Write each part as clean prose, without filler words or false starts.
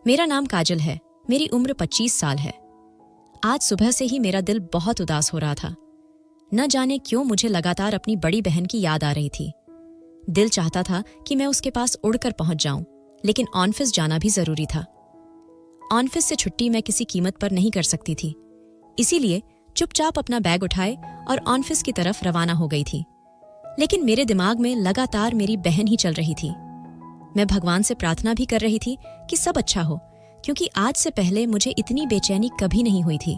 मेरा नाम काजल है। मेरी उम्र 25 साल है। आज सुबह से ही मेरा दिल बहुत उदास हो रहा था। न जाने क्यों मुझे लगातार अपनी बड़ी बहन की याद आ रही थी। दिल चाहता था कि मैं उसके पास उड़कर पहुंच जाऊं, लेकिन ऑफिस जाना भी जरूरी था। ऑफिस से छुट्टी मैं किसी कीमत पर नहीं कर सकती थी, इसीलिए चुपचाप अपना बैग उठाए और ऑफिस की तरफ रवाना हो गई थी। लेकिन मेरे दिमाग में लगातार मेरी बहन ही चल रही थी। मैं भगवान से प्रार्थना भी कर रही थी कि सब अच्छा हो, क्योंकि आज से पहले मुझे इतनी बेचैनी कभी नहीं हुई थी।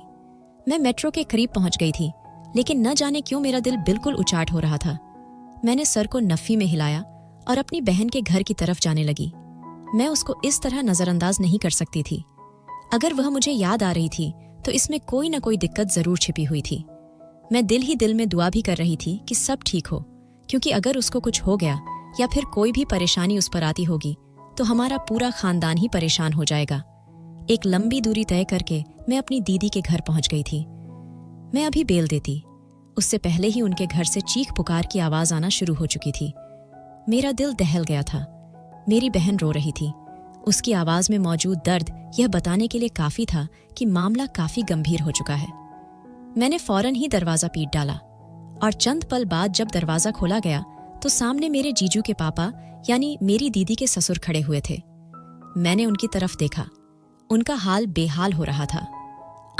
मैं मेट्रो के करीब पहुंच गई थी, लेकिन न जाने क्यों मेरा दिल बिल्कुल उचाट हो रहा था। मैंने सर को नफ़ी में हिलाया और अपनी बहन के घर की तरफ जाने लगी। मैं उसको इस तरह नजरअंदाज नहीं कर सकती थी। अगर वह मुझे याद आ रही थी तो इसमें कोई न कोई दिक्कत जरूर छिपी हुई थी। मैं दिल ही दिल में दुआ भी कर रही थी कि सब ठीक हो, क्योंकि अगर उसको कुछ हो गया या फिर कोई भी परेशानी उस पर आती होगी तो हमारा पूरा खानदान ही परेशान हो जाएगा। एक लंबी दूरी तय करके मैं अपनी दीदी के घर पहुंच गई थी। मैं अभी बेल देती, उससे पहले ही उनके घर से चीख पुकार की आवाज आना शुरू हो चुकी थी। मेरा दिल दहल गया था। मेरी बहन रो रही थी। उसकी आवाज में मौजूद दर्द यह बताने के लिए काफी था कि मामला काफी गंभीर हो चुका है। मैंने फौरन ही दरवाजा पीट डाला और चंद पल बाद जब दरवाजा खोला गया तो सामने मेरे जीजू के पापा यानी मेरी दीदी के ससुर खड़े हुए थे। मैंने उनकी तरफ देखा। उनका हाल बेहाल हो रहा था।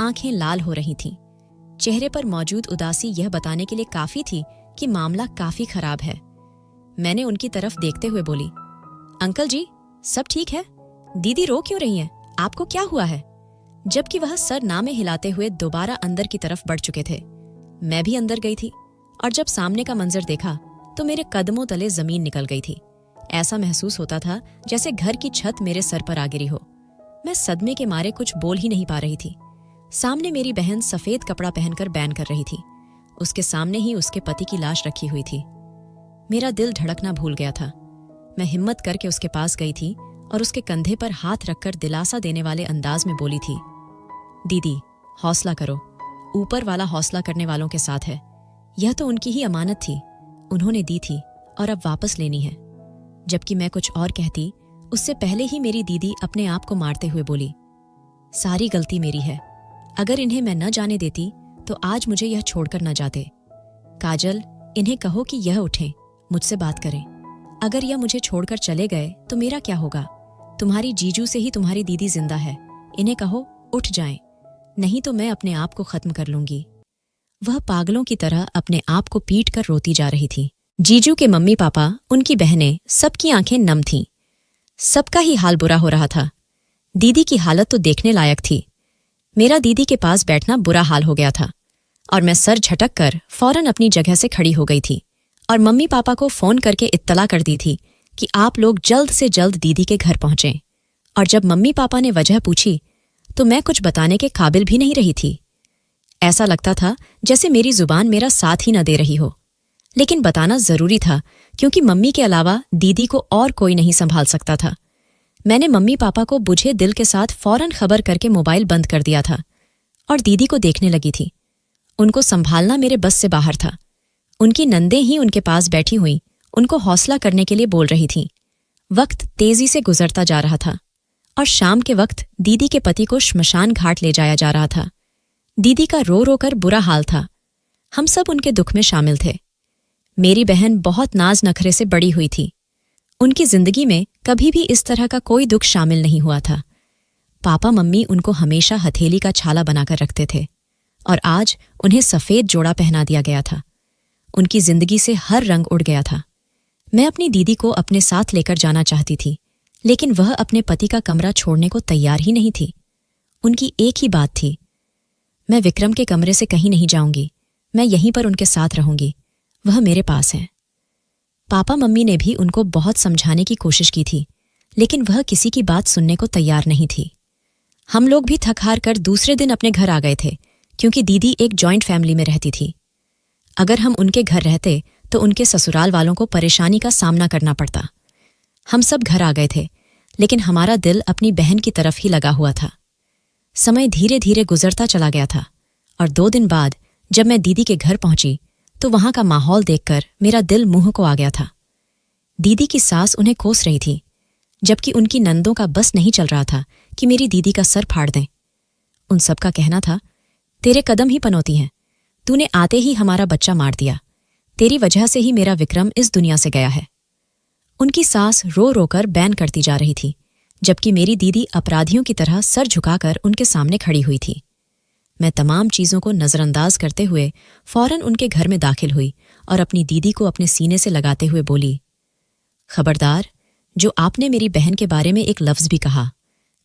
आंखें लाल हो रही थीं। चेहरे पर मौजूद उदासी यह बताने के लिए काफी थी कि मामला काफी खराब है। मैंने उनकी तरफ देखते हुए बोली, अंकल जी, सब ठीक है? दीदी रो क्यों रही हैं? आपको क्या हुआ है? जबकि वह सर ना में हिलाते हुए दोबारा अंदर की तरफ बढ़ चुके थे। मैं भी अंदर गई थी और जब सामने का मंजर देखा तो मेरे कदमों तले जमीन निकल गई थी। ऐसा महसूस होता था जैसे घर की छत मेरे सर पर आ गिरी हो। मैं सदमे के मारे कुछ बोल ही नहीं पा रही थी। सामने मेरी बहन सफेद कपड़ा पहनकर बैन कर रही थी। उसके सामने ही उसके पति की लाश रखी हुई थी। मेरा दिल धड़कना भूल गया था। मैं हिम्मत करके उसके पास गई थी और उसके कंधे पर हाथ रखकर दिलासा देने वाले अंदाज में बोली थी, दीदी हौसला करो, ऊपर वाला हौसला करने वालों के साथ है। यह तो उनकी ही अमानत थी, उन्होंने दी थी और अब वापस लेनी है। जबकि मैं कुछ और कहती उससे पहले ही मेरी दीदी अपने आप को मारते हुए बोली, सारी गलती मेरी है। अगर इन्हें मैं न जाने देती तो आज मुझे यह छोड़कर न जाते। काजल, इन्हें कहो कि यह उठें, मुझसे बात करें। अगर यह मुझे छोड़कर चले गए तो मेरा क्या होगा? तुम्हारी जीजू से ही तुम्हारी दीदी जिंदा है। इन्हें कहो उठ जाएं, नहीं तो मैं अपने आप को खत्म कर लूंगी। वह पागलों की तरह अपने आप को पीट कर रोती जा रही थी। जीजू के मम्मी पापा, उनकी बहनें, सबकी आंखें नम थीं। सबका ही हाल बुरा हो रहा था। दीदी की हालत तो देखने लायक थी। मेरा दीदी के पास बैठना बुरा हाल हो गया था और मैं सर झटक कर फौरन अपनी जगह से खड़ी हो गई थी और मम्मी पापा को फोन करके इत्तला कर दी थी कि आप लोग जल्द से जल्द दीदी के घर पहुंचें। और जब मम्मी पापा ने वजह पूछी तो मैं कुछ बताने के काबिल भी नहीं रही थी। ऐसा लगता था जैसे मेरी जुबान मेरा साथ ही न दे रही हो, लेकिन बताना जरूरी था क्योंकि मम्मी के अलावा दीदी को और कोई नहीं संभाल सकता था। मैंने मम्मी पापा को बुझे दिल के साथ फौरन खबर करके मोबाइल बंद कर दिया था और दीदी को देखने लगी थी। उनको संभालना मेरे बस से बाहर था। उनकी नंदें ही उनके पास बैठी हुई उनको हौसला करने के लिए बोल रही थीं। वक्त तेजी से गुजरता जा रहा था और शाम के वक्त दीदी के पति को श्मशान घाट ले जाया जा रहा था। दीदी का रो रो कर बुरा हाल था। हम सब उनके दुख में शामिल थे। मेरी बहन बहुत नाज नखरे से बड़ी हुई थी। उनकी जिंदगी में कभी भी इस तरह का कोई दुख शामिल नहीं हुआ था। पापा मम्मी उनको हमेशा हथेली का छाला बनाकर रखते थे और आज उन्हें सफेद जोड़ा पहना दिया गया था। उनकी जिंदगी से हर रंग उड़ गया था। मैं अपनी दीदी को अपने साथ लेकर जाना चाहती थी, लेकिन वह अपने पति का कमरा छोड़ने को तैयार ही नहीं थी। उनकी एक ही बात थी, मैं विक्रम के कमरे से कहीं नहीं जाऊंगी, मैं यहीं पर उनके साथ रहूंगी, वह मेरे पास है। पापा मम्मी ने भी उनको बहुत समझाने की कोशिश की थी, लेकिन वह किसी की बात सुनने को तैयार नहीं थी। हम लोग भी थक हार कर दूसरे दिन अपने घर आ गए थे, क्योंकि दीदी एक जॉइंट फैमिली में रहती थी। अगर हम उनके घर रहते तो उनके ससुराल वालों को परेशानी का सामना करना पड़ता। हम सब घर आ गए थे, लेकिन हमारा दिल अपनी बहन की तरफ ही लगा हुआ था। समय धीरे धीरे गुजरता चला गया था और 2 दिन बाद जब मैं दीदी के घर पहुंची तो वहां का माहौल देखकर मेरा दिल मुंह को आ गया था। दीदी की सास उन्हें कोस रही थी, जबकि उनकी नंदों का बस नहीं चल रहा था कि मेरी दीदी का सर फाड़ दें। उन सबका कहना था, तेरे कदम ही पनौती हैं, तूने आते ही हमारा बच्चा मार दिया, तेरी वजह से ही मेरा विक्रम इस दुनिया से गया है। उनकी सास रो रोकर बैन करती जा रही थी, जबकि मेरी दीदी अपराधियों की तरह सर झुकाकर उनके सामने खड़ी हुई थी। मैं तमाम चीज़ों को नज़रअंदाज करते हुए फौरन उनके घर में दाखिल हुई और अपनी दीदी को अपने सीने से लगाते हुए बोली, खबरदार, जो आपने मेरी बहन के बारे में एक लफ्ज़ भी कहा,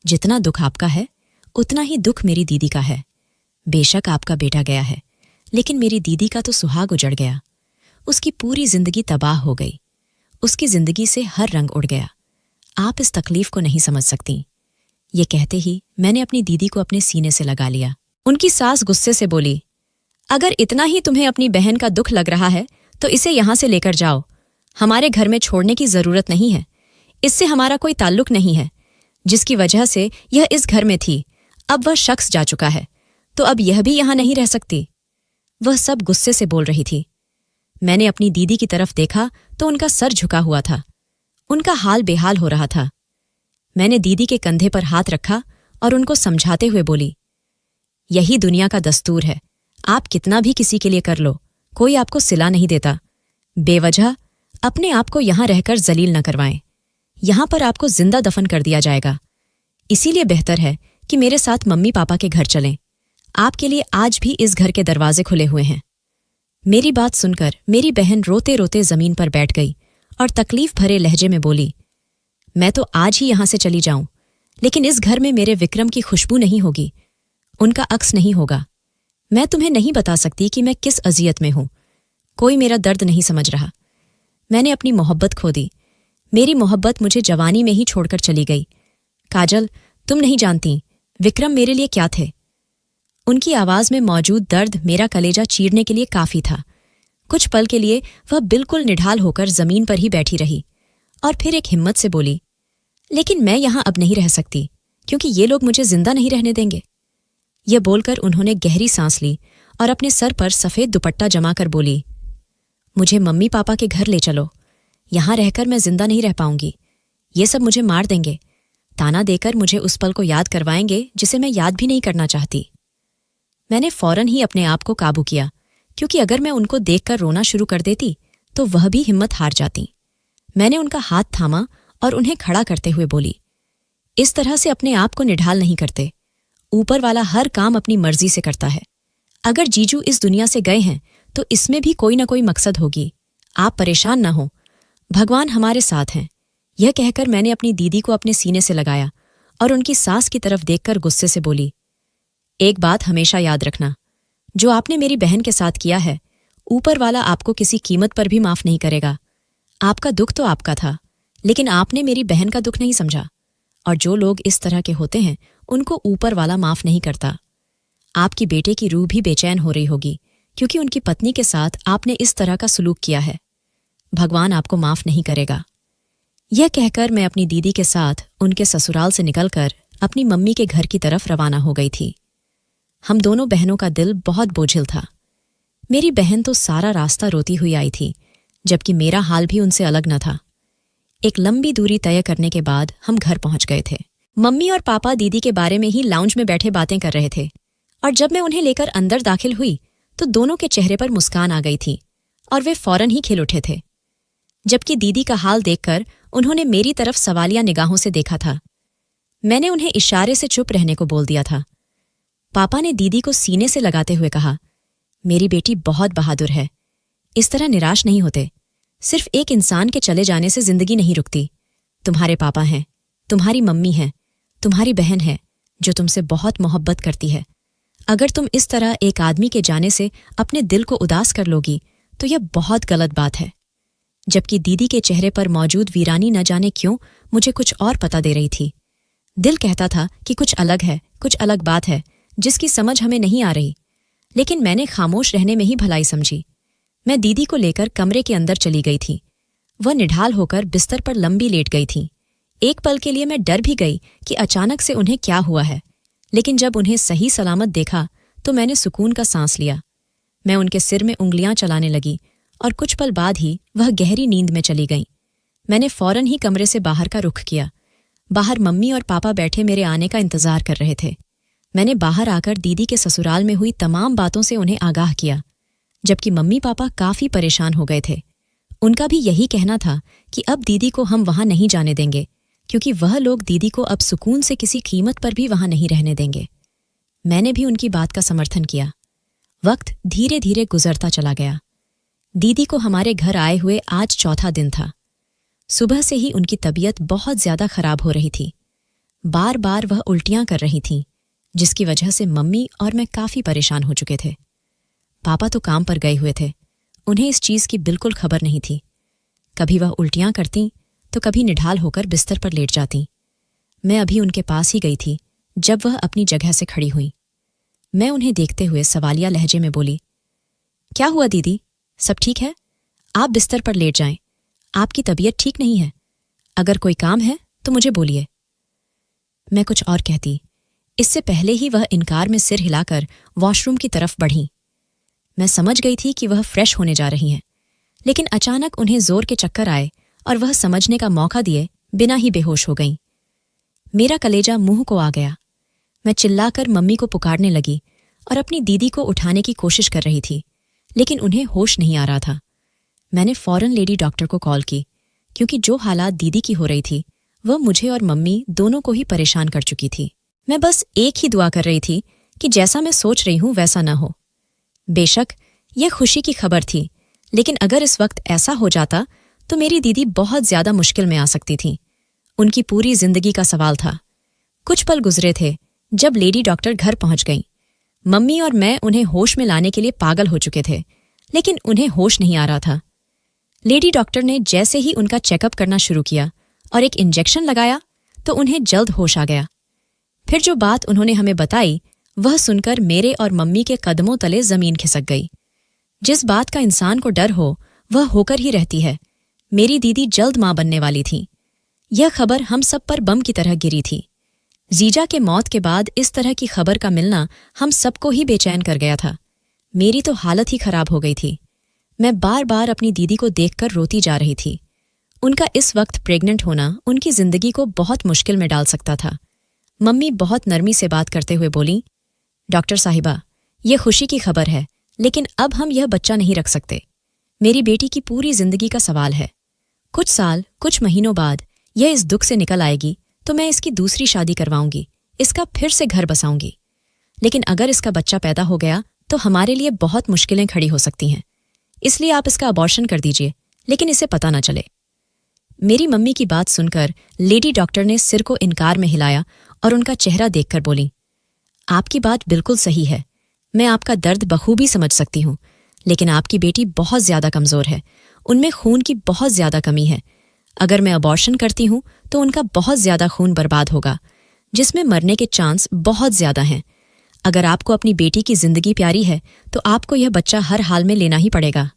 जितना दुख आपका है उतना ही दुख मेरी दीदी का है। बेशक आपका बेटा गया है, लेकिन मेरी दीदी का तो सुहाग उजड़ गया। उसकी पूरी जिंदगी तबाह हो गई, उसकी जिंदगी से हर रंग उड़ गया। आप इस तकलीफ को नहीं समझ सकती। ये कहते ही मैंने अपनी दीदी को अपने सीने से लगा लिया। उनकी सास गुस्से से बोली, अगर इतना ही तुम्हें अपनी बहन का दुख लग रहा है तो इसे यहां से लेकर जाओ, हमारे घर में छोड़ने की जरूरत नहीं है। इससे हमारा कोई ताल्लुक नहीं है। जिसकी वजह से यह इस घर में थी, अब वह शख्स जा चुका है, तो अब यह भी यहां नहीं रह सकती। वह सब गुस्से से बोल रही थी। मैंने अपनी दीदी की तरफ देखा तो उनका सर झुका हुआ था, उनका हाल बेहाल हो रहा था। मैंने दीदी के कंधे पर हाथ रखा और उनको समझाते हुए बोली, यही दुनिया का दस्तूर है, आप कितना भी किसी के लिए कर लो, कोई आपको सिला नहीं देता। बेवजह अपने आप को यहां रहकर जलील न करवाएं। यहां पर आपको जिंदा दफन कर दिया जाएगा। इसीलिए बेहतर है कि मेरे साथ मम्मी पापा के घर चलें। आपके लिए आज भी इस घर के दरवाजे खुले हुए हैं। मेरी बात सुनकर मेरी बहन रोते रोते जमीन पर बैठ गई और तकलीफ भरे लहजे में बोली, मैं तो आज ही यहां से चली जाऊं, लेकिन इस घर में मेरे विक्रम की खुशबू नहीं होगी, उनका अक्स नहीं होगा। मैं तुम्हें नहीं बता सकती कि मैं किस अजियत में हूं। कोई मेरा दर्द नहीं समझ रहा। मैंने अपनी मोहब्बत खो दी। मेरी मोहब्बत मुझे जवानी में ही छोड़कर चली गई। काजल, तुम नहीं जानती विक्रम मेरे लिए क्या थे। उनकी आवाज में मौजूद दर्द मेरा कलेजा चीरने के लिए काफी था। कुछ पल के लिए वह बिल्कुल निढाल होकर जमीन पर ही बैठी रही और फिर एक हिम्मत से बोली, लेकिन मैं यहां अब नहीं रह सकती, क्योंकि ये लोग मुझे जिंदा नहीं रहने देंगे। यह बोलकर उन्होंने गहरी सांस ली और अपने सर पर सफेद दुपट्टा जमाकर बोली, मुझे मम्मी पापा के घर ले चलो, यहां रहकर मैं जिंदा नहीं रह पाऊंगी। ये सब मुझे मार देंगे, ताना देकर मुझे उस पल को याद करवाएंगे जिसे मैं याद भी नहीं करना चाहती। मैंने फौरन ही अपने आप को काबू किया, क्योंकि अगर मैं उनको देखकर रोना शुरू कर देती तो वह भी हिम्मत हार जाती। मैंने उनका हाथ थामा और उन्हें खड़ा करते हुए बोली, इस तरह से अपने आप को निढाल नहीं करते। ऊपर वाला हर काम अपनी मर्जी से करता है। अगर जीजू इस दुनिया से गए हैं तो इसमें भी कोई ना कोई मकसद होगी। आप परेशान ना हो, भगवान हमारे साथ हैं। यह कहकर मैंने अपनी दीदी को अपने सीने से लगाया और उनकी सास की तरफ देखकर गुस्से से बोली, एक बात हमेशा याद रखना, जो आपने मेरी बहन के साथ किया है, ऊपर वाला आपको किसी कीमत पर भी माफ नहीं करेगा। आपका दुख तो आपका था, लेकिन आपने मेरी बहन का दुख नहीं समझा, और जो लोग इस तरह के होते हैं उनको ऊपर वाला माफ नहीं करता। आपकी बेटे की रूह भी बेचैन हो रही होगी, क्योंकि उनकी पत्नी के साथ आपने इस तरह का सलूक किया है। भगवान आपको माफ नहीं करेगा। यह कहकर मैं अपनी दीदी के साथ उनके ससुराल से निकलकर अपनी मम्मी के घर की तरफ रवाना हो गई थी। हम दोनों बहनों का दिल बहुत बोझिल था। मेरी बहन तो सारा रास्ता रोती हुई आई थी, जबकि मेरा हाल भी उनसे अलग न था। एक लंबी दूरी तय करने के बाद हम घर पहुंच गए थे। मम्मी और पापा दीदी के बारे में ही लाउंज में बैठे बातें कर रहे थे, और जब मैं उन्हें लेकर अंदर दाखिल हुई तो दोनों के चेहरे पर मुस्कान आ गई थी और वे फौरन ही खिल उठे थे। जबकि दीदी का हाल देखकर उन्होंने मेरी तरफ सवालिया निगाहों से देखा था। मैंने उन्हें इशारे से चुप रहने को बोल दिया था। पापा ने दीदी को सीने से लगाते हुए कहा, मेरी बेटी बहुत बहादुर है, इस तरह निराश नहीं होते। सिर्फ एक इंसान के चले जाने से जिंदगी नहीं रुकती। तुम्हारे पापा हैं, तुम्हारी मम्मी है, तुम्हारी बहन है जो तुमसे बहुत मोहब्बत करती है। अगर तुम इस तरह एक आदमी के जाने से अपने दिल को उदास कर लोगी तो यह बहुत गलत बात है। जबकि दीदी के चेहरे पर मौजूद वीरानी न जाने क्यों मुझे कुछ और पता दे रही थी। दिल कहता था कि कुछ अलग है, कुछ अलग बात है जिसकी समझ हमें नहीं आ रही, लेकिन मैंने खामोश रहने में ही भलाई समझी। मैं दीदी को लेकर कमरे के अंदर चली गई थी। वह निढाल होकर बिस्तर पर लंबी लेट गई थी। एक पल के लिए मैं डर भी गई कि अचानक से उन्हें क्या हुआ है, लेकिन जब उन्हें सही सलामत देखा तो मैंने सुकून का सांस लिया। मैं उनके सिर में उंगलियां चलाने लगी और कुछ पल बाद ही वह गहरी नींद में चली गईं। मैंने फौरन ही कमरे से बाहर का रुख किया, बाहर मम्मी और पापा बैठे मेरे आने का इंतजार कर रहे थे। मैंने बाहर आकर दीदी के ससुराल में हुई तमाम बातों से उन्हें आगाह किया, जबकि मम्मी पापा काफी परेशान हो गए थे। उनका भी यही कहना था कि अब दीदी को हम वहां नहीं जाने देंगे, क्योंकि वह लोग दीदी को अब सुकून से किसी कीमत पर भी वहां नहीं रहने देंगे। मैंने भी उनकी बात का समर्थन किया। वक्त धीरे धीरे गुजरता चला गया। दीदी को हमारे घर आए हुए आज चौथा दिन था। सुबह से ही उनकी तबीयत बहुत ज्यादा खराब हो रही थी। बार बार वह उल्टियां कर रही थीं, जिसकी वजह से मम्मी और मैं काफी परेशान हो चुके थे। पापा तो काम पर गए हुए थे, उन्हें इस चीज की बिल्कुल खबर नहीं थी। कभी वह उल्टियां करतीं तो कभी निढाल होकर बिस्तर पर लेट जातीं। मैं अभी उनके पास ही गई थी जब वह अपनी जगह से खड़ी हुई। मैं उन्हें देखते हुए सवालिया लहजे में बोली, क्या हुआ दीदी, सब ठीक है? आप बिस्तर पर लेट जाएं, आपकी तबीयत ठीक नहीं है। अगर कोई काम है तो मुझे बोलिए। मैं कुछ और कहती, इससे पहले ही वह इनकार में सिर हिलाकर वॉशरूम की तरफ बढ़ीं। मैं समझ गई थी कि वह फ्रेश होने जा रही हैं, लेकिन अचानक उन्हें जोर के चक्कर आए और वह समझने का मौका दिए बिना ही बेहोश हो गईं। मेरा कलेजा मुंह को आ गया। मैं चिल्लाकर मम्मी को पुकारने लगी और अपनी दीदी को उठाने की कोशिश कर रही थी, लेकिन उन्हें होश नहीं आ रहा था। मैंने फौरन लेडी डॉक्टर को कॉल की, क्योंकि जो हालात दीदी की हो रही थी वह मुझे और मम्मी दोनों को ही परेशान कर चुकी थी। मैं बस एक ही दुआ कर रही थी कि जैसा मैं सोच रही हूं वैसा न हो। बेशक यह खुशी की खबर थी, लेकिन अगर इस वक्त ऐसा हो जाता तो मेरी दीदी बहुत ज्यादा मुश्किल में आ सकती थी। उनकी पूरी जिंदगी का सवाल था। कुछ पल गुजरे थे जब लेडी डॉक्टर घर पहुंच गईं। मम्मी और मैं उन्हें होश में लाने के लिए पागल हो चुके थे, लेकिन उन्हें होश नहीं आ रहा था। लेडी डॉक्टर ने जैसे ही उनका चेकअप करना शुरू किया और एक इंजेक्शन लगाया तो उन्हें जल्द होश आ गया। फिर जो बात उन्होंने हमें बताई वह सुनकर मेरे और मम्मी के कदमों तले जमीन खिसक गई। जिस बात का इंसान को डर हो वह होकर ही रहती है। मेरी दीदी जल्द मां बनने वाली थी। यह खबर हम सब पर बम की तरह गिरी थी। जीजा के मौत के बाद इस तरह की खबर का मिलना हम सबको ही बेचैन कर गया था। मेरी तो हालत ही खराब हो गई थी। मैं बार बार अपनी दीदी को देखकर रोती जा रही थी। उनका इस वक्त प्रेग्नेंट होना उनकी जिंदगी को बहुत मुश्किल में डाल सकता था। मम्मी बहुत नरमी से बात करते हुए बोली, डॉक्टर साहिबा, यह खुशी की खबर है, लेकिन अब हम यह बच्चा नहीं रख सकते। मेरी बेटी की पूरी जिंदगी का सवाल है। कुछ साल, कुछ महीनों बाद यह इस दुख से निकल आएगी तो मैं इसकी दूसरी शादी करवाऊंगी, इसका फिर से घर बसाऊंगी। लेकिन अगर इसका बच्चा पैदा हो गया तो हमारे लिए बहुत मुश्किलें खड़ी हो सकती हैं। इसलिए आप इसका अबॉर्शन कर दीजिए, लेकिन इसे पता न चले। मेरी मम्मी की बात सुनकर लेडी डॉक्टर ने सिर को इनकार में हिलाया और उनका चेहरा देखकर बोली, आपकी बात बिल्कुल सही है। मैं आपका दर्द बखूबी समझ सकती हूँ, लेकिन आपकी बेटी बहुत ज्यादा कमजोर है। उनमें खून की बहुत ज्यादा कमी है। अगर मैं अबॉर्शन करती हूँ तो उनका बहुत ज्यादा खून बर्बाद होगा, जिसमें मरने के चांस बहुत ज्यादा हैं। अगर आपको अपनी बेटी की जिंदगी प्यारी है तो आपको यह बच्चा हर हाल में लेना ही पड़ेगा।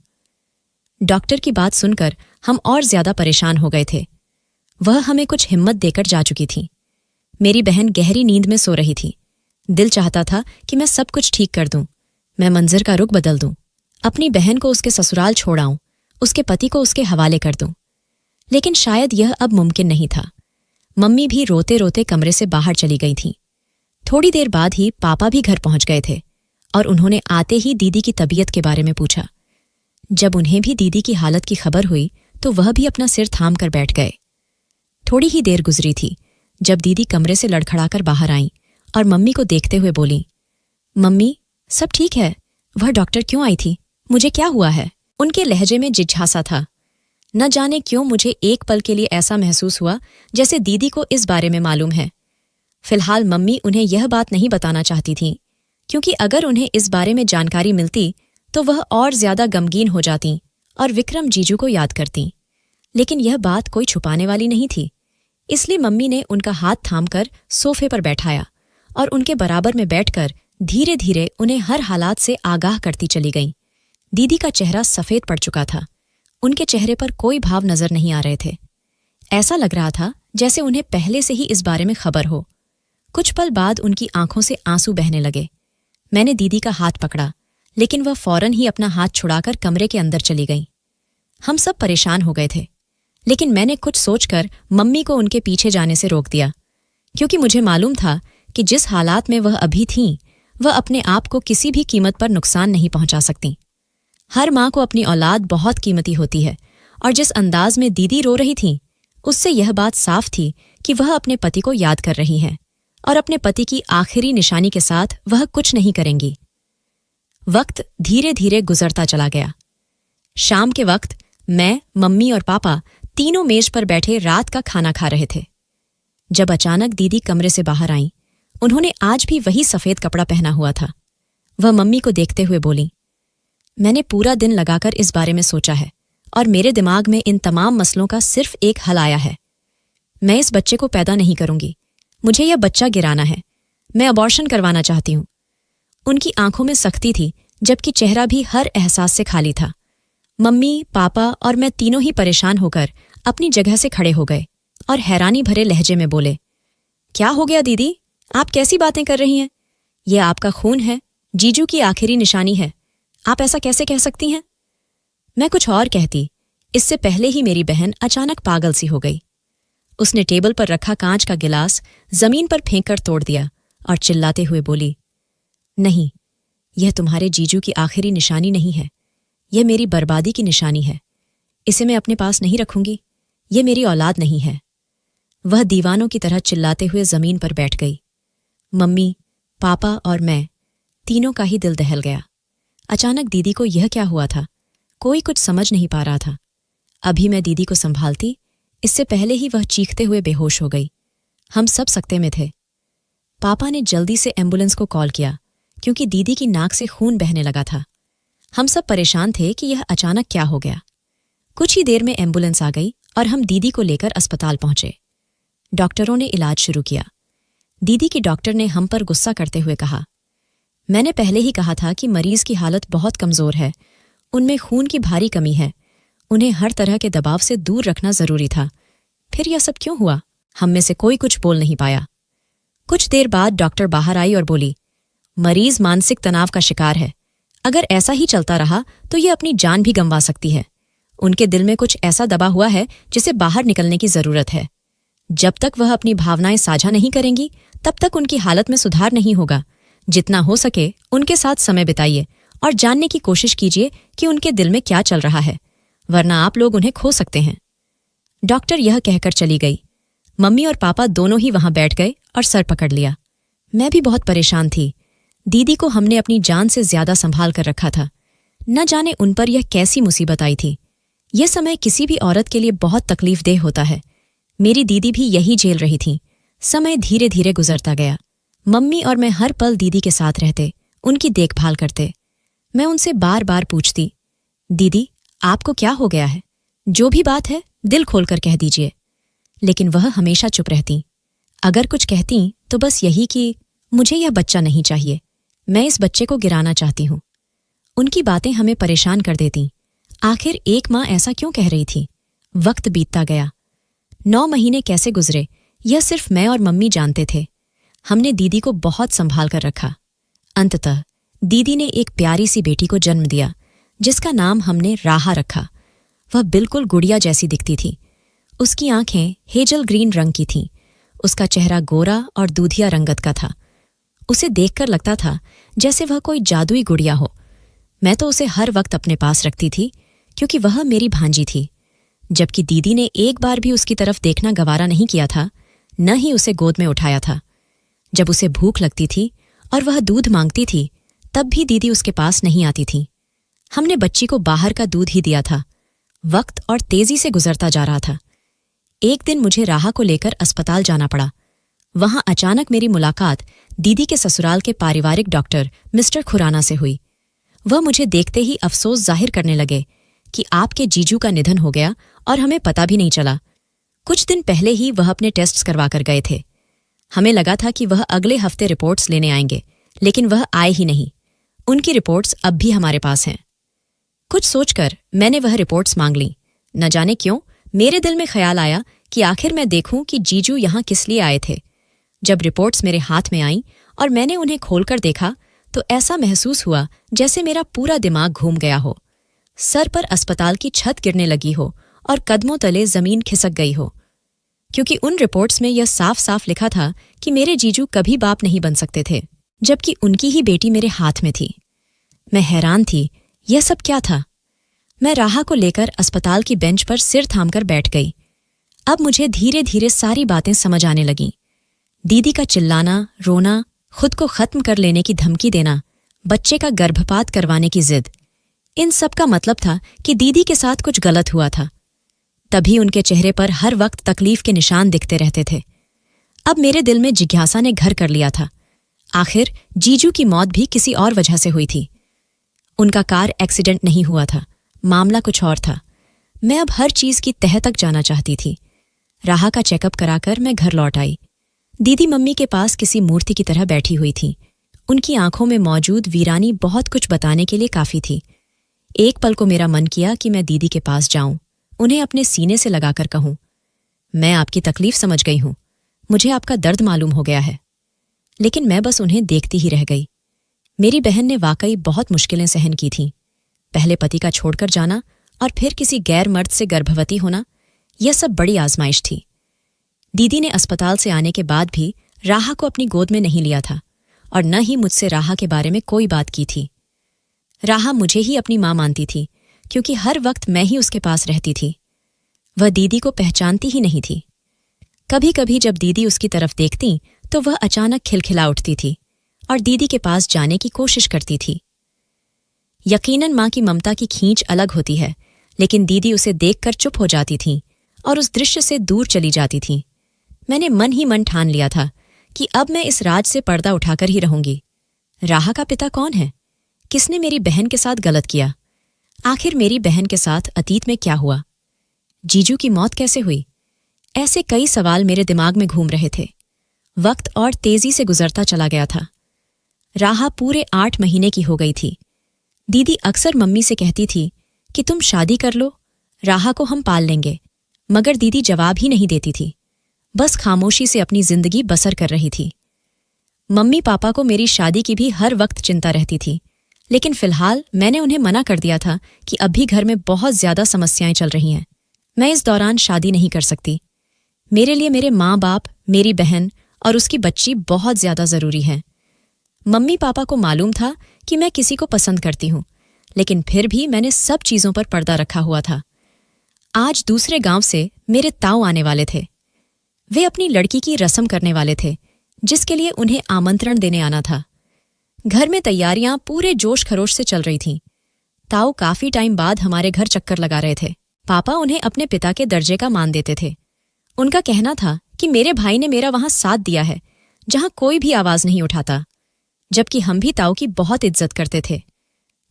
डॉक्टर की बात सुनकर हम और ज्यादा परेशान हो गए थे। वह हमें कुछ हिम्मत देकर जा चुकी थी। मेरी बहन गहरी नींद में सो रही थी। दिल चाहता था कि मैं सब कुछ ठीक कर दूं, मैं मंजर का रुख बदल दूं, अपनी बहन को उसके ससुराल छोड़ाऊं, उसके पति को उसके हवाले कर दूं। लेकिन शायद यह अब मुमकिन नहीं था। मम्मी भी रोते रोते कमरे से बाहर चली गई थीं। थोड़ी देर बाद ही पापा भी घर पहुंच गए थे और उन्होंने आते ही दीदी की तबीयत के बारे में पूछा। जब उन्हें भी दीदी की हालत की खबर हुई तो वह भी अपना सिर थाम कर बैठ गए। थोड़ी ही देर गुजरी थी जब दीदी कमरे से लड़खड़ाकर बाहर आईं और मम्मी को देखते हुए बोली, मम्मी, सब ठीक है? वह डॉक्टर क्यों आई थी? मुझे क्या हुआ है? उनके लहजे में जिज्ञासा था। न जाने क्यों मुझे एक पल के लिए ऐसा महसूस हुआ जैसे दीदी को इस बारे में मालूम है। फिलहाल मम्मी उन्हें यह बात नहीं बताना चाहती थीं, क्योंकि अगर उन्हें इस बारे में जानकारी मिलती तो वह और ज्यादा गमगीन हो जातीं और विक्रम जीजू को याद करतीं। लेकिन यह बात कोई छुपाने वाली नहीं थी, इसलिए मम्मी ने उनका हाथ थामकर सोफे पर बैठाया और उनके बराबर में बैठकर धीरे धीरे उन्हें हर हालात से आगाह करती चली गईं। दीदी का चेहरा सफेद पड़ चुका था। उनके चेहरे पर कोई भाव नजर नहीं आ रहे थे। ऐसा लग रहा था जैसे उन्हें पहले से ही इस बारे में खबर हो। कुछ पल बाद उनकी आंखों से आंसू बहने लगे। मैंने दीदी का हाथ पकड़ा, लेकिन वह फौरन ही अपना हाथ छुड़ाकर कमरे के अंदर चली गई। हम सब परेशान हो गए थे, लेकिन मैंने कुछ सोचकर मम्मी को उनके पीछे जाने से रोक दिया, क्योंकि मुझे मालूम था कि जिस हालात में वह अभी थीं, वह अपने आप को किसी भी कीमत पर नुकसान नहीं पहुंचा सकती। हर माँ को अपनी औलाद बहुत कीमती होती है, और जिस अंदाज में दीदी रो रही थीं, उससे यह बात साफ थी कि वह अपने पति को याद कर रही हैं और अपने पति की आखिरी निशानी के साथ वह कुछ नहीं करेंगी। वक्त धीरे धीरे गुजरता चला गया। शाम के वक्त मैं, मम्मी और पापा तीनों मेज पर बैठे रात का खाना खा रहे थे, जब अचानक दीदी कमरे से बाहर आईं। उन्होंने आज भी वही सफेद कपड़ा पहना हुआ था। वह मम्मी को देखते हुए बोली, मैंने पूरा दिन लगाकर इस बारे में सोचा है और मेरे दिमाग में इन तमाम मसलों का सिर्फ एक हल आया है। मैं इस बच्चे को पैदा नहीं करूंगी। मुझे यह बच्चा गिराना है। मैं अबॉर्शन करवाना चाहती हूं। उनकी आंखों में सख्ती थी, जबकि चेहरा भी हर एहसास से खाली था। मम्मी, पापा और मैं तीनों ही परेशान होकर अपनी जगह से खड़े हो गए और हैरानी भरे लहजे में बोले, क्या हो गया दीदी? आप कैसी बातें कर रही हैं? यह आपका खून है, जीजू की आखिरी निशानी है। आप ऐसा कैसे कह सकती हैं? मैं कुछ और कहती, इससे पहले ही मेरी बहन अचानक पागल सी हो गई। उसने टेबल पर रखा कांच का गिलास जमीन पर फेंककर तोड़ दिया और चिल्लाते हुए बोली, नहीं, यह तुम्हारे जीजू की आखिरी निशानी नहीं है। यह मेरी बर्बादी की निशानी है। इसे मैं अपने पास नहीं रखूंगी। यह मेरी औलाद नहीं है। वह दीवानों की तरह चिल्लाते हुए जमीन पर बैठ गई। मम्मी, पापा और मैं तीनों का ही दिल दहल गया। अचानक दीदी को यह क्या हुआ था? कोई कुछ समझ नहीं पा रहा था। अभी मैं दीदी को संभालती, इससे पहले ही वह चीखते हुए बेहोश हो गई। हम सब सकते में थे। पापा ने जल्दी से एम्बुलेंस को कॉल किया, क्योंकि दीदी की नाक से खून बहने लगा था। हम सब परेशान थे कि यह अचानक क्या हो गया। कुछ ही देर में एम्बुलेंस आ गई और हम दीदी को लेकर अस्पताल पहुंचे। डॉक्टरों ने इलाज शुरू किया। दीदी की डॉक्टर ने हम पर गुस्सा करते हुए कहा, मैंने पहले ही कहा था कि मरीज की हालत बहुत कमजोर है। उनमें खून की भारी कमी है। उन्हें हर तरह के दबाव से दूर रखना जरूरी था। फिर यह सब क्यों हुआ? हम में से कोई कुछ बोल नहीं पाया। कुछ देर बाद डॉक्टर बाहर आई और बोली, मरीज मानसिक तनाव का शिकार है। अगर ऐसा ही चलता रहा तो ये अपनी जान भी गंवा सकती है। उनके दिल में कुछ ऐसा दबा हुआ है जिसे बाहर निकलने की जरूरत है। जब तक वह अपनी भावनाएं साझा नहीं करेंगी, तब तक उनकी हालत में सुधार नहीं होगा। जितना हो सके उनके साथ समय बिताइए और जानने की कोशिश कीजिए कि उनके दिल में क्या चल रहा है, वरना आप लोग उन्हें खो सकते हैं। डॉक्टर यह कहकर चली गई। मम्मी और पापा दोनों ही वहां बैठ गए और सर पकड़ लिया। मैं भी बहुत परेशान थी। दीदी को हमने अपनी जान से ज्यादा संभाल कर रखा था। न जाने उन पर यह कैसी मुसीबत आई थी। यह समय किसी भी औरत के लिए बहुत तकलीफदेह होता है। मेरी दीदी भी यही झेल रही थी। समय धीरे धीरे गुजरता गया। मम्मी और मैं हर पल दीदी के साथ रहते, उनकी देखभाल करते। मैं उनसे बार बार पूछती, दीदी आपको क्या हो गया है? जो भी बात है दिल खोलकर कह दीजिए। लेकिन वह हमेशा चुप रहती। अगर कुछ कहती तो बस यही कि मुझे यह बच्चा नहीं चाहिए, मैं इस बच्चे को गिराना चाहती हूं। उनकी बातें हमें परेशान कर देती। आखिर एक माँ ऐसा क्यों कह रही थी? वक्त बीतता गया। 9 महीने कैसे गुजरे यह सिर्फ मैं और मम्मी जानते थे। हमने दीदी को बहुत संभाल कर रखा। अंततः दीदी ने एक प्यारी सी बेटी को जन्म दिया, जिसका नाम हमने राहा रखा। वह बिल्कुल गुड़िया जैसी दिखती थी। उसकी आंखें हेजल ग्रीन रंग की थीं। उसका चेहरा गोरा और दूधिया रंगत का था। उसे देखकर लगता था जैसे वह कोई जादुई गुड़िया हो। मैं तो उसे हर वक्त अपने पास रखती थी, क्योंकि वह मेरी भांजी थी। जबकि दीदी ने एक बार भी उसकी तरफ देखना गवारा नहीं किया था, न ही उसे गोद में उठाया था। जब उसे भूख लगती थी और वह दूध मांगती थी, तब भी दीदी उसके पास नहीं आती थी। हमने बच्ची को बाहर का दूध ही दिया था। वक्त और तेजी से गुजरता जा रहा था। एक दिन मुझे राहा को लेकर अस्पताल जाना पड़ा। वहां अचानक मेरी मुलाकात दीदी के ससुराल के पारिवारिक डॉक्टर मिस्टर खुराना से हुई। वह मुझे देखते ही अफसोस जाहिर करने लगे कि आपके जीजू का निधन हो गया और हमें पता भी नहीं चला। कुछ दिन पहले ही वह अपने टेस्ट्स करवा कर गए थे। हमें लगा था कि वह अगले हफ्ते रिपोर्ट्स लेने आएंगे, लेकिन वह आए ही नहीं। उनकी रिपोर्ट्स अब भी हमारे पास हैं। कुछ सोचकर मैंने वह रिपोर्ट्स मांग लीं। न जाने क्यों मेरे दिल में ख्याल आया कि आखिर मैं देखूं कि जीजू यहां किस लिए आए थे। जब रिपोर्ट्स मेरे हाथ में आईं और मैंने उन्हें खोलकर देखा, तो ऐसा महसूस हुआ जैसे मेरा पूरा दिमाग घूम गया हो। सर पर अस्पताल की छत गिरने लगी हो और कदमों तले जमीन खिसक गई हो, क्योंकि उन रिपोर्ट्स में यह साफ साफ लिखा था कि मेरे जीजू कभी बाप नहीं बन सकते थे, जबकि उनकी ही बेटी मेरे हाथ में थी। मैं हैरान थी, यह सब क्या था? मैं राहा को लेकर अस्पताल की बेंच पर सिर थामकर बैठ गई। अब मुझे धीरे धीरे सारी बातें समझ आने लगीं। दीदी का चिल्लाना, रोना, खुद को खत्म कर लेने की धमकी देना, बच्चे का गर्भपात करवाने की जिद, इन सब का मतलब था कि दीदी के साथ कुछ गलत हुआ था। तभी उनके चेहरे पर हर वक्त तकलीफ के निशान दिखते रहते थे। अब मेरे दिल में जिज्ञासा ने घर कर लिया था। आखिर जीजू की मौत भी किसी और वजह से हुई थी। उनका कार एक्सीडेंट नहीं हुआ था, मामला कुछ और था। मैं अब हर चीज की तह तक जाना चाहती थी। राहा का चेकअप कराकर मैं घर लौट आई। दीदी मम्मी के पास किसी मूर्ति की तरह बैठी हुई थी। उनकी आंखों में मौजूद वीरानी बहुत कुछ बताने के लिए काफी थी। एक पल को मेरा मन किया कि मैं दीदी के पास जाऊं, उन्हें अपने सीने से लगाकर कहूं, मैं आपकी तकलीफ समझ गई हूं, मुझे आपका दर्द मालूम हो गया है। लेकिन मैं बस उन्हें देखती ही रह गई। मेरी बहन ने वाकई बहुत मुश्किलें सहन की थीं। पहले पति का छोड़कर जाना और फिर किसी गैर मर्द से गर्भवती होना, यह सब बड़ी आजमाइश थी। दीदी ने अस्पताल से आने के बाद भी राहा को अपनी गोद में नहीं लिया था और न ही मुझसे राहा के बारे में कोई बात की थी। राहा मुझे ही अपनी मां मानती थी, क्योंकि हर वक्त मैं ही उसके पास रहती थी। वह दीदी को पहचानती ही नहीं थी। कभी कभी जब दीदी उसकी तरफ देखती तो वह अचानक खिलखिला उठती थी और दीदी के पास जाने की कोशिश करती थी। यकीनन मां की ममता की खींच अलग होती है, लेकिन दीदी उसे देखकर चुप हो जाती थीं और उस दृश्य से दूर चली जाती थीं। मैंने मन ही मन ठान लिया था कि अब मैं इस राज से पर्दा उठाकर ही रहूंगी। राहा का पिता कौन है? किसने मेरी बहन के साथ गलत किया? आखिर मेरी बहन के साथ अतीत में क्या हुआ? जीजू की मौत कैसे हुई? ऐसे कई सवाल मेरे दिमाग में घूम रहे थे। वक्त और तेजी से गुजरता चला गया था। राहा पूरे 8 महीने की हो गई थी। दीदी अक्सर मम्मी से कहती थी कि तुम शादी कर लो, राहा को हम पाल लेंगे, मगर दीदी जवाब ही नहीं देती थी, बस खामोशी से अपनी जिंदगी बसर कर रही थी। मम्मी पापा को मेरी शादी की भी हर वक्त चिंता रहती थी, लेकिन फिलहाल मैंने उन्हें मना कर दिया था कि अभी घर में बहुत ज्यादा समस्याएं चल रही हैं। मैं इस दौरान शादी नहीं कर सकती। मेरे लिए मेरे माँ बाप, मेरी बहन और उसकी बच्ची बहुत ज्यादा जरूरी हैं। मम्मी पापा को मालूम था कि मैं किसी को पसंद करती हूँ, लेकिन फिर भी मैंने सब चीजों पर पर्दा रखा हुआ था। आज दूसरे गांव से मेरे ताऊ आने वाले थे। वे अपनी लड़की की रस्म करने वाले थे, जिसके लिए उन्हें आमंत्रण देने आना था। घर में तैयारियां पूरे जोश खरोश से चल रही थीं। ताऊ काफी टाइम बाद हमारे घर चक्कर लगा रहे थे। पापा उन्हें अपने पिता के दर्जे का मान देते थे। उनका कहना था कि मेरे भाई ने मेरा वहां साथ दिया है, जहां कोई भी आवाज नहीं उठाता, जबकि हम भी ताऊ की बहुत इज्जत करते थे।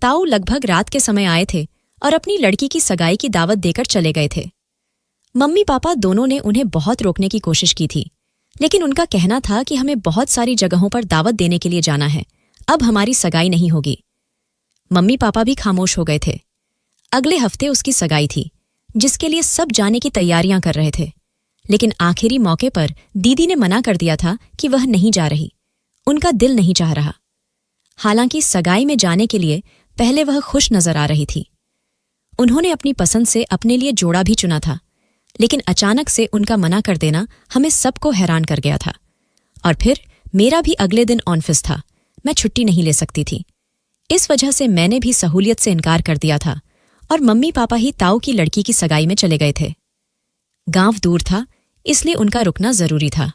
ताऊ लगभग रात के समय आए थे और अपनी लड़की की सगाई की दावत देकर चले गए थे। मम्मी पापा दोनों ने उन्हें बहुत रोकने की कोशिश की थी, लेकिन उनका कहना था कि हमें बहुत सारी जगहों पर दावत देने के लिए जाना है, अब हमारी सगाई नहीं होगी। मम्मी पापा भी खामोश हो गए थे। अगले हफ्ते उसकी सगाई थी, जिसके लिए सब जाने की तैयारियां कर रहे थे, लेकिन आखिरी मौके पर दीदी ने मना कर दिया था कि वह नहीं जा रही। उनका दिल नहीं चाह रहा। हालांकि सगाई में जाने के लिए पहले वह खुश नजर आ रही थी। उन्होंने अपनी पसंद से अपने लिए जोड़ा भी चुना था, लेकिन अचानक से उनका मना कर देना हमें सबको हैरान कर गया था। और फिर मेरा भी अगले दिन ऑफिस था, मैं छुट्टी नहीं ले सकती थी। इस वजह से मैंने भी सहूलियत से इनकार कर दिया था और मम्मी पापा ही ताऊ की लड़की की सगाई में चले गए थे। गांव दूर था, इसलिए उनका रुकना जरूरी था।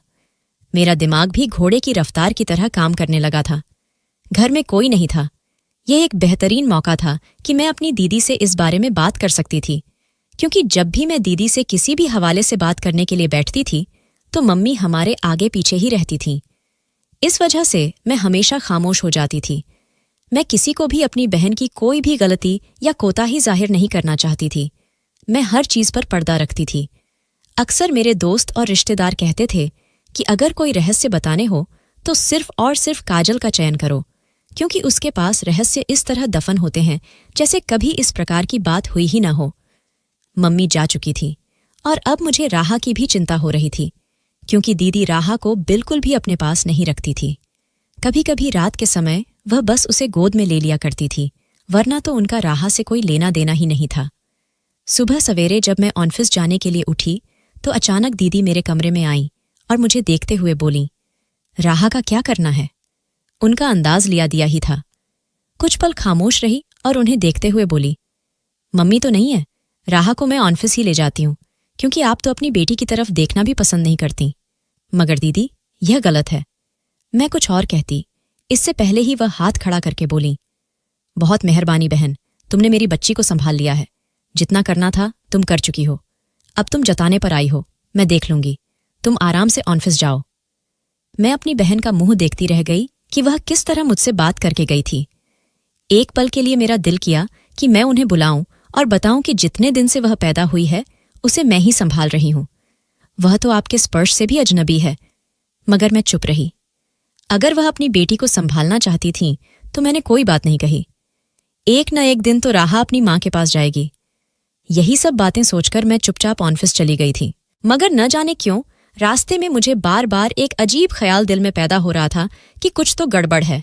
मेरा दिमाग भी घोड़े की रफ्तार की तरह काम करने लगा था। घर में कोई नहीं था। यह एक बेहतरीन मौका था कि मैं अपनी दीदी से इस बारे में बात कर सकती थी, क्योंकि जब भी मैं दीदी से किसी भी हवाले से बात करने के लिए बैठती थी तो मम्मी हमारे आगे पीछे ही रहती थीं। इस वजह से मैं हमेशा खामोश हो जाती थी। मैं किसी को भी अपनी बहन की कोई भी गलती या कोताही जाहिर नहीं करना चाहती थी। मैं हर चीज पर पर्दा रखती थी। अक्सर मेरे दोस्त और रिश्तेदार कहते थे कि अगर कोई रहस्य बताने हो तो सिर्फ और सिर्फ काजल का चयन करो, क्योंकि उसके पास रहस्य इस तरह दफन होते हैं जैसे कभी इस प्रकार की बात हुई ही ना हो। मम्मी जा चुकी थी और अब मुझे राहा की भी चिंता हो रही थी, क्योंकि दीदी राहा को बिल्कुल भी अपने पास नहीं रखती थी। कभी कभी रात के समय वह बस उसे गोद में ले लिया करती थी, वरना तो उनका राहा से कोई लेना देना ही नहीं था। सुबह सवेरे जब मैं ऑफिस जाने के लिए उठी तो अचानक दीदी मेरे कमरे में आई और मुझे देखते हुए बोली, राहा का क्या करना है? उनका अंदाज लिया दिया ही था। कुछ पल खामोश रही और उन्हें देखते हुए बोली, मम्मी तो नहीं है, राहा को मैं ऑफिस ही ले जाती हूँ, क्योंकि आप तो अपनी बेटी की तरफ देखना भी पसंद नहीं करती। मगर दीदी, यह गलत है। मैं कुछ और कहती, इससे पहले ही वह हाथ खड़ा करके बोली, बहुत मेहरबानी बहन, तुमने मेरी बच्ची को संभाल लिया है। जितना करना था तुम कर चुकी हो। अब तुम जताने पर आई हो, मैं देख लूंगी। तुम आराम से ऑफिस जाओ। मैं अपनी बहन का मुंह देखती रह गई कि वह किस तरह मुझसे बात करके गई थी। एक पल के लिए मेरा दिल किया कि मैं उन्हें बुलाऊं और बताऊं कि जितने दिन से वह पैदा हुई है उसे मैं ही संभाल रही हूं। वह तो आपके स्पर्श से भी अजनबी है। मगर मैं चुप रही। अगर वह अपनी बेटी को संभालना चाहती थी तो मैंने कोई बात नहीं कही। एक न एक दिन तो राहा अपनी मां के पास जाएगी। यही सब बातें सोचकर मैं चुपचाप ऑफिस चली गई थी। मगर न जाने क्यों रास्ते में मुझे बार बार एक अजीब ख्याल दिल में पैदा हो रहा था कि कुछ तो गड़बड़ है।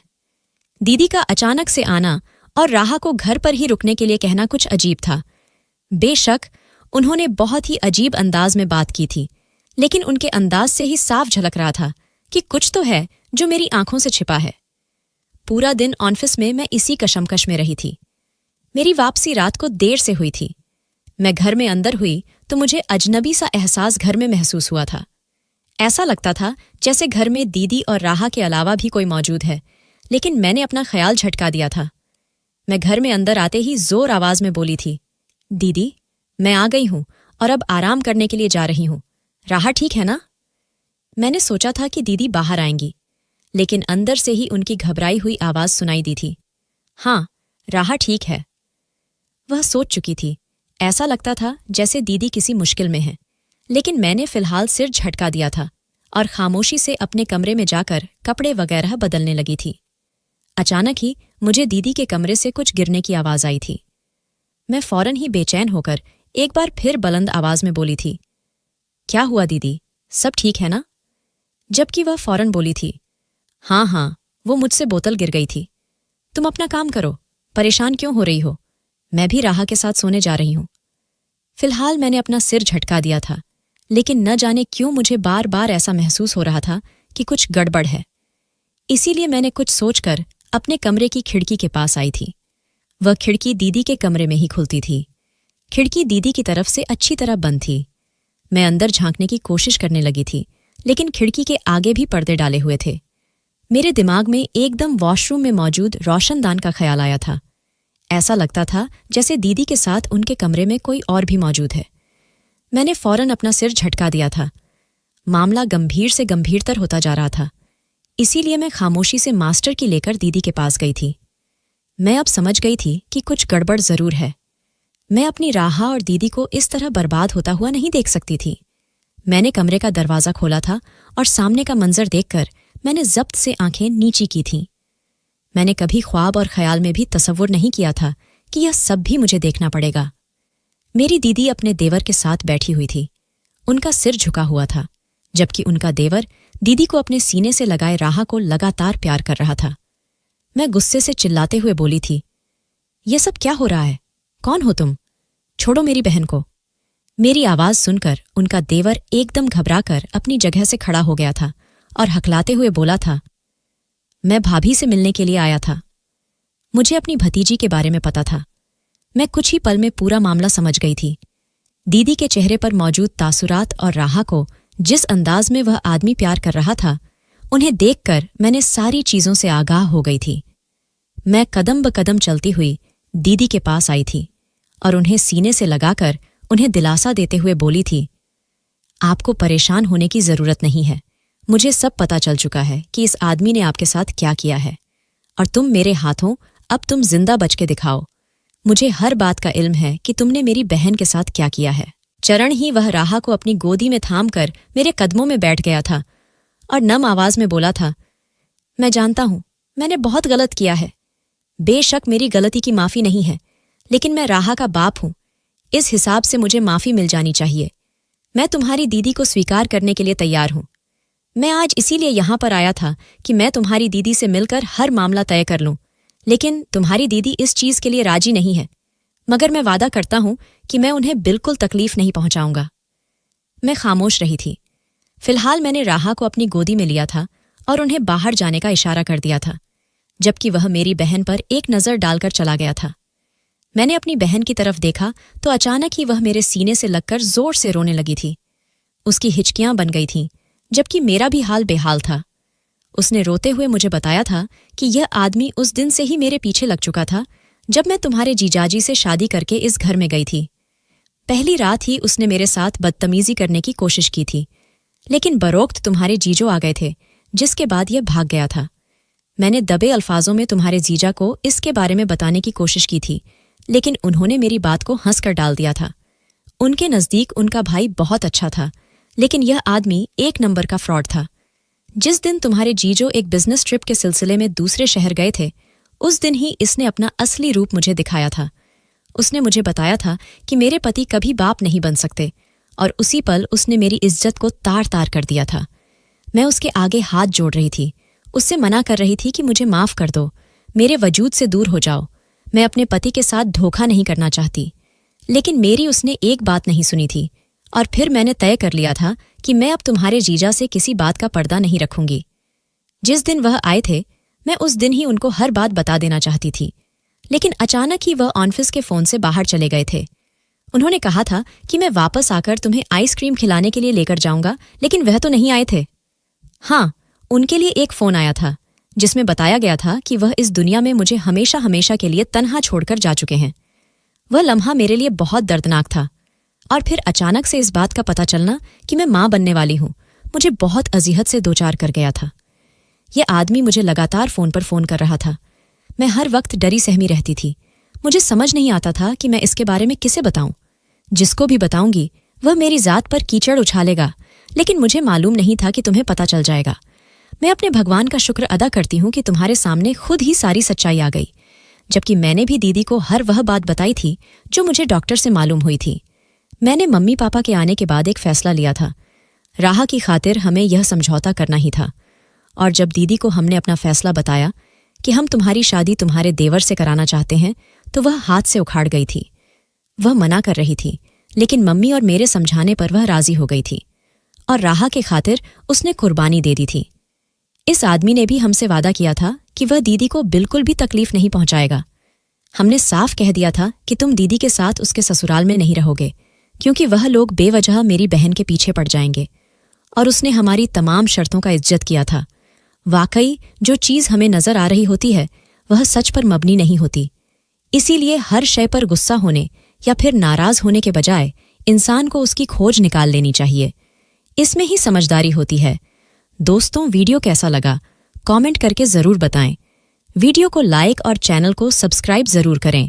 दीदी का अचानक से आना और राहा को घर पर ही रुकने के लिए कहना कुछ अजीब था। बेशक उन्होंने बहुत ही अजीब अंदाज में बात की थी, लेकिन उनके अंदाज से ही साफ झलक रहा था कि कुछ तो है जो मेरी आंखों से छिपा है। पूरा दिन ऑफिस में मैं इसी कशमकश में रही थी। मेरी वापसी रात को देर से हुई थी। मैं घर में अंदर हुई तो मुझे अजनबी सा एहसास घर में महसूस हुआ था। ऐसा लगता था जैसे घर में दीदी और राहा के अलावा भी कोई मौजूद है, लेकिन मैंने अपना ख्याल झटका दिया था। मैं घर में अंदर आते ही जोर आवाज में बोली थी, दीदी, मैं आ गई हूं और अब आराम करने के लिए जा रही हूं। राहा ठीक है ना? मैंने सोचा था कि दीदी बाहर आएंगी, लेकिन अंदर से ही उनकी घबराई हुई आवाज सुनाई दी थी, हाँ, राहा ठीक है। वह सोच चुकी थी। ऐसा लगता था जैसे दीदी किसी मुश्किल में है, लेकिन मैंने फिलहाल सिर झटका दिया था और खामोशी से अपने कमरे में जाकर कपड़े वगैरह बदलने लगी थी। अचानक ही मुझे दीदी के कमरे से कुछ गिरने की आवाज आई थी। मैं फौरन ही बेचैन होकर एक बार फिर बुलंद आवाज में बोली थी, क्या हुआ दीदी, सब ठीक है ना? जबकि वह फौरन बोली थी, हाँ हाँ, वो मुझसे बोतल गिर गई थी। तुम अपना काम करो, परेशान क्यों हो रही हो? मैं भी राहा के साथ सोने जा रही हूं। फिलहाल मैंने अपना सिर झटका दिया था, लेकिन न जाने क्यों मुझे बार बार ऐसा महसूस हो रहा था कि कुछ गड़बड़ है। इसीलिए मैंने कुछ सोचकर अपने कमरे की खिड़की के पास आई थी। वह खिड़की दीदी के कमरे में ही खुलती थी। खिड़की दीदी की तरफ से अच्छी तरह बंद थी। मैं अंदर झांकने की कोशिश करने लगी थी, लेकिन खिड़की के आगे भी पर्दे डाले हुए थे। मेरे दिमाग में एकदम वॉशरूम में मौजूद रोशनदान का ख्याल आया था। ऐसा लगता था जैसे दीदी के साथ उनके कमरे में कोई और भी मौजूद है। मैंने फौरन अपना सिर झटका दिया था। मामला गंभीर से गंभीरतर होता जा रहा था। इसीलिए मैं खामोशी से मास्टर की लेकर दीदी के पास गई थी। मैं अब समझ गई थी कि कुछ गड़बड़ जरूर है। मैं अपनी राहा और दीदी को इस तरह बर्बाद होता हुआ नहीं देख सकती थी। मैंने कमरे का दरवाज़ा खोला था और सामने का मंजर देखकर मैंने जब्त से आंखें नीची की थीं। मैंने कभी ख्वाब और ख्याल में भी तसव्वुर नहीं किया था कि यह सब भी मुझे देखना पड़ेगा। मेरी दीदी अपने देवर के साथ बैठी हुई थी। उनका सिर झुका हुआ था, जबकि उनका देवर दीदी को अपने सीने से लगाए राहा को लगातार प्यार कर रहा था। मैं गुस्से से चिल्लाते हुए बोली थी, यह सब क्या हो रहा है? कौन हो तुम? छोड़ो मेरी बहन को। मेरी आवाज सुनकर उनका देवर एकदम घबराकर अपनी जगह से खड़ा हो गया था और हकलाते हुए बोला था, मैं भाभी से मिलने के लिए आया था। मुझे अपनी भतीजी के बारे में पता था। मैं कुछ ही पल में पूरा मामला समझ गई थी। दीदी के चेहरे पर मौजूद तासुरात और राहा को जिस अंदाज में वह आदमी प्यार कर रहा था, उन्हें देखकर मैंने सारी चीजों से आगाह हो गई थी। मैं कदम ब कदम चलती हुई दीदी के पास आई थी और उन्हें सीने से लगाकर उन्हें दिलासा देते हुए बोली थी, आपको परेशान होने की जरूरत नहीं है। मुझे सब पता चल चुका है कि इस आदमी ने आपके साथ क्या किया है, और तुम मेरे हाथों अब तुम जिंदा बच के दिखाओ। मुझे हर बात का इल्म है कि तुमने मेरी बहन के साथ क्या किया है। चरण ही वह राहा को अपनी गोदी में थाम कर मेरे कदमों में बैठ गया था और नम आवाज में बोला था, मैं जानता हूं मैंने बहुत गलत किया है। बेशक मेरी गलती की माफी नहीं है, लेकिन मैं राहा का बाप हूं। इस हिसाब से मुझे माफी मिल जानी चाहिए। मैं तुम्हारी दीदी को स्वीकार करने के लिए तैयार हूं। मैं आज इसीलिए यहां पर आया था कि मैं तुम्हारी दीदी से मिलकर हर मामला तय कर लूं, लेकिन तुम्हारी दीदी इस चीज के लिए राजी नहीं है। मगर मैं वादा करता हूं कि मैं उन्हें बिल्कुल तकलीफ नहीं पहुंचाऊंगा। मैं खामोश रही थी। फिलहाल मैंने राहा को अपनी गोदी में लिया था और उन्हें बाहर जाने का इशारा कर दिया था, जबकि वह मेरी बहन पर एक नज़र डालकर चला गया था। मैंने अपनी बहन की तरफ देखा तो अचानक ही वह मेरे सीने से लगकर जोर से रोने लगी थी। उसकी हिचकियां बन गई थीं, जबकि मेरा भी हाल बेहाल था। उसने रोते हुए मुझे बताया था कि यह आदमी उस दिन से ही मेरे पीछे लग चुका था जब मैं तुम्हारे जीजाजी से शादी करके इस घर में गई थी। पहली रात ही उसने मेरे साथ बदतमीजी करने की कोशिश की थी, लेकिन बरोक्त तुम्हारे जीजो आ गए थे, जिसके बाद यह भाग गया था। मैंने दबे अल्फाजों में तुम्हारे जीजा को इसके बारे में बताने की कोशिश की थी, लेकिन उन्होंने मेरी बात को हंसकर डाल दिया था। उनके नज़दीक उनका भाई बहुत अच्छा था, लेकिन यह आदमी एक नंबर का फ्रॉड था। जिस दिन तुम्हारे जीजो एक बिजनेस ट्रिप के सिलसिले में दूसरे शहर गए थे, उस दिन ही इसने अपना असली रूप मुझे दिखाया था। उसने मुझे बताया था कि मेरे पति कभी बाप नहीं बन सकते, और उसी पल उसने मेरी इज्जत को तार तार कर दिया था। मैं उसके आगे हाथ जोड़ रही थी, उससे मना कर रही थी कि मुझे माफ़ कर दो, मेरे वजूद से दूर हो जाओ, मैं अपने पति के साथ धोखा नहीं करना चाहती। लेकिन मेरी उसने एक बात नहीं सुनी थी, और फिर मैंने तय कर लिया था कि मैं अब तुम्हारे जीजा से किसी बात का पर्दा नहीं रखूंगी। जिस दिन वह आए थे, मैं उस दिन ही उनको हर बात बता देना चाहती थी, लेकिन अचानक ही वह ऑफिस के फ़ोन से बाहर चले गए थे। उन्होंने कहा था कि मैं वापस आकर तुम्हें आइसक्रीम खिलाने के लिए लेकर जाऊंगा, लेकिन वह तो नहीं आए थे। हाँ, उनके लिए एक फ़ोन आया था जिसमें बताया गया था कि वह इस दुनिया में मुझे हमेशा हमेशा के लिए तन्हा छोड़कर जा चुके हैं। वह लम्हा मेरे लिए बहुत दर्दनाक था, और फिर अचानक से इस बात का पता चलना कि मैं माँ बनने वाली हूँ, मुझे बहुत अजीहत से दो चार कर गया था। यह आदमी मुझे लगातार फ़ोन पर फ़ोन कर रहा था। मैं हर वक्त डरी सहमी रहती थी। मुझे समझ नहीं आता था कि मैं इसके बारे में किसे बताऊं। जिसको भी बताऊंगी वह मेरी ज़ात पर कीचड़ उछालेगा, लेकिन मुझे मालूम नहीं था कि तुम्हें पता चल जाएगा। मैं अपने भगवान का शुक्र अदा करती हूँ कि तुम्हारे सामने खुद ही सारी सच्चाई आ गई, जबकि मैंने भी दीदी को हर वह बात बताई थी जो मुझे डॉक्टर से मालूम हुई थी। मैंने मम्मी पापा के आने के बाद एक फ़ैसला लिया था। राहा की खातिर हमें यह समझौता करना ही था, और जब दीदी को हमने अपना फ़ैसला बताया कि हम तुम्हारी शादी तुम्हारे देवर से कराना चाहते हैं, तो वह हाथ से उखाड़ गई थी। वह मना कर रही थी, लेकिन मम्मी और मेरे समझाने पर वह राज़ी हो गई थी, और राहा के खातिर उसने कुर्बानी दे दी थी। इस आदमी ने भी हमसे वादा किया था कि वह दीदी को बिल्कुल भी तकलीफ नहीं पहुंचाएगा। हमने साफ कह दिया था कि तुम दीदी के साथ उसके ससुराल में नहीं रहोगे, क्योंकि वह लोग बेवजह मेरी बहन के पीछे पड़ जाएंगे, और उसने हमारी तमाम शर्तों का इज्जत किया था। वाकई जो चीज़ हमें नज़र आ रही होती है वह सच पर मबनी नहीं होती। इसीलिए हर शय पर गुस्सा होने या फिर नाराज़ होने के बजाय इंसान को उसकी खोज निकाल लेनी चाहिए। इसमें ही समझदारी होती है। दोस्तों, वीडियो कैसा लगा कमेंट करके ज़रूर बताएं। वीडियो को लाइक और चैनल को सब्सक्राइब ज़रूर करें।